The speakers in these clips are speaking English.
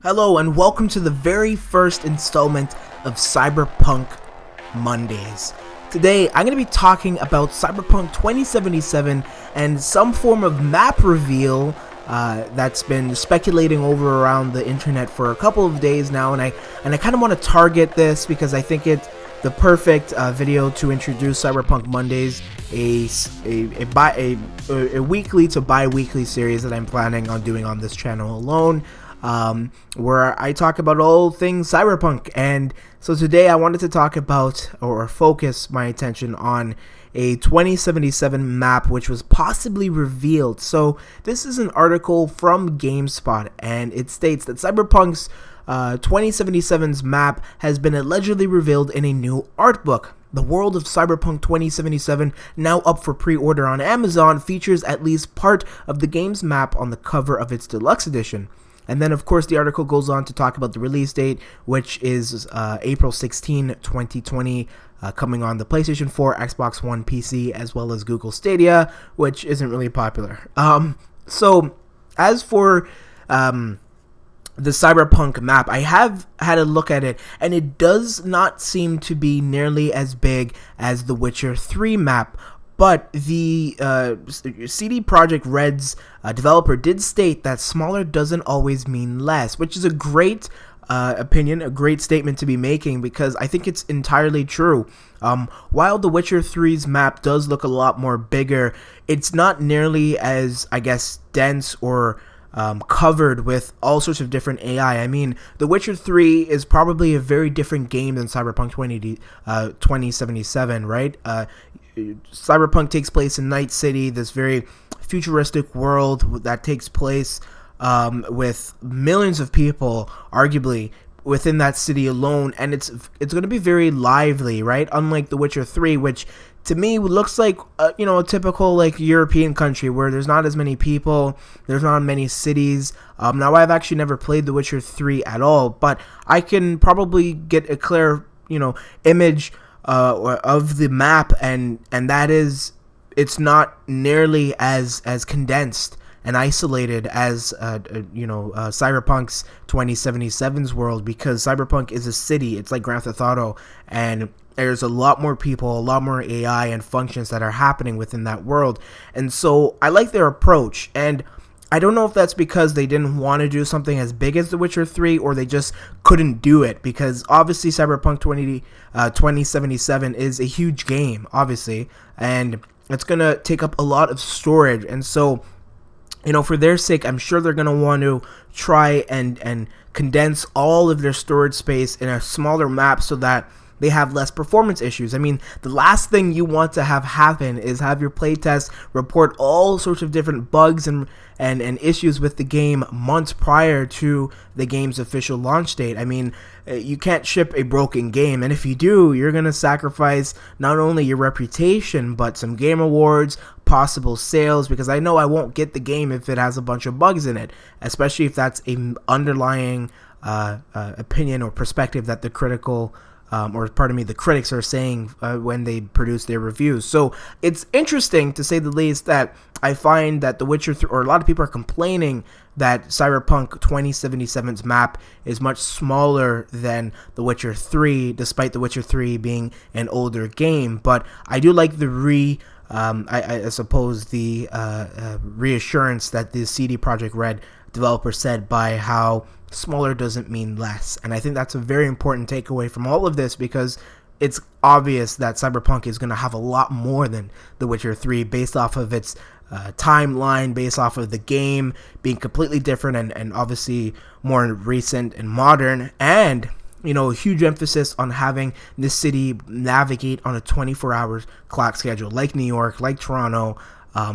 Hello and welcome to the very first installment of Cyberpunk Mondays. Today I'm going to be talking about Cyberpunk 2077 and some form of map reveal that's been speculating over around the internet for a couple of days now, and I kind of want to target this because I think it's the perfect video to introduce Cyberpunk Mondays, a weekly to bi-weekly series that I'm planning on doing on this channel alone. Where I talk about all things cyberpunk. And so today I wanted to talk about or focus my attention on a 2077 map which was possibly revealed. So this is an article from GameSpot, and it states that Cyberpunk's 2077's map has been allegedly revealed in a new art book. The world of Cyberpunk 2077, now up for pre-order on Amazon, features at least part of the game's map on the cover of its deluxe edition. And then, of course, the article goes on to talk about the release date, which is April 16, 2020, coming on the PlayStation 4, Xbox One, PC, as well as Google Stadia, which isn't really popular. So, as for the Cyberpunk map, I have had a look at it, and it does not seem to be nearly as big as the Witcher 3 map. But the CD Projekt Red's developer did state that smaller doesn't always mean less, which is a great opinion, a great statement to be making, because I think it's entirely true. While The Witcher 3's map does look a lot more bigger, it's not nearly as, I guess, dense or covered with all sorts of different AI. I mean, The Witcher 3 is probably a very different game than Cyberpunk 2077, right? Cyberpunk takes place in Night City, this very futuristic world that takes place with millions of people, arguably, within that city alone, and it's going to be very lively, right? Unlike The Witcher 3, which to me looks like a typical like European country where there's not as many people, there's not many cities. Now I've actually never played The Witcher 3 at all, but I can probably get a clear image of the map, and that is, it's not nearly as condensed and isolated as Cyberpunk's 2077's world, because Cyberpunk is a city. It's like Grand Theft Auto, and there's a lot more people, a lot more AI and functions that are happening within that world. And so I like their approach, and I don't know if that's because they didn't want to do something as big as The Witcher 3, or they just couldn't do it, because obviously Cyberpunk 2077 is a huge game, obviously, and it's going to take up a lot of storage. And so, for their sake, I'm sure they're going to want to try and condense all of their storage space in a smaller map so that they have less performance issues. I mean, the last thing you want to have happen is have your playtest report all sorts of different bugs and issues with the game months prior to the game's official launch date. I mean, you can't ship a broken game, and if you do, you're going to sacrifice not only your reputation, but some game awards, possible sales, because I know I won't get the game if it has a bunch of bugs in it, especially if that's an underlying opinion or perspective that the the critics are saying when they produce their reviews. So it's interesting, to say the least, that I find that The Witcher 3, or a lot of people are complaining that Cyberpunk 2077's map is much smaller than The Witcher 3, despite The Witcher 3 being an older game. But I do like the reassurance that the CD Projekt Red developer said by how smaller doesn't mean less. And I think that's a very important takeaway from all of this, because it's obvious that Cyberpunk is going to have a lot more than The Witcher 3 based off of its timeline, based off of the game being completely different and obviously more recent and modern, and a huge emphasis on having this city navigate on a 24-hour clock schedule, like New York, like Toronto,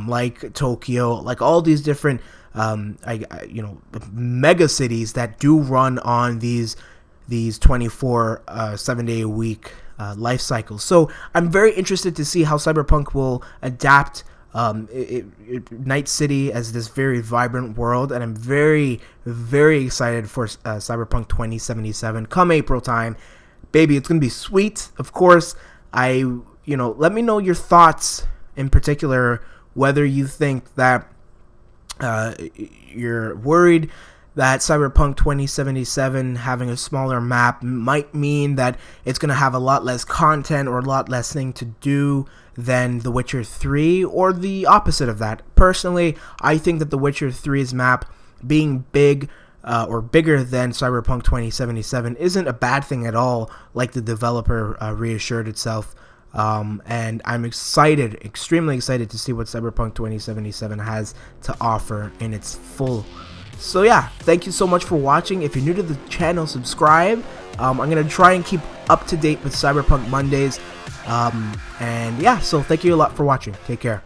like Tokyo, like all these different mega cities that do run on these 24 7-day a week life cycles. So I'm very interested to see how Cyberpunk will adapt Night City as this very vibrant world, and I'm very, very excited for Cyberpunk 2077 come April time. Baby, it's gonna be sweet. Of course, let me know your thoughts, in particular whether you think that you're worried that Cyberpunk 2077 having a smaller map might mean that it's going to have a lot less content or a lot less thing to do than The Witcher 3, or the opposite of that. Personally, I think that The Witcher 3's map being big or bigger than Cyberpunk 2077 isn't a bad thing at all, like the developer reassured itself. And I'm excited, extremely excited to see what Cyberpunk 2077 has to offer in its full. So yeah, thank you so much for watching. If you're new to the channel, subscribe. I'm going to try and keep up to date with Cyberpunk Mondays. And yeah, so thank you a lot for watching. Take care.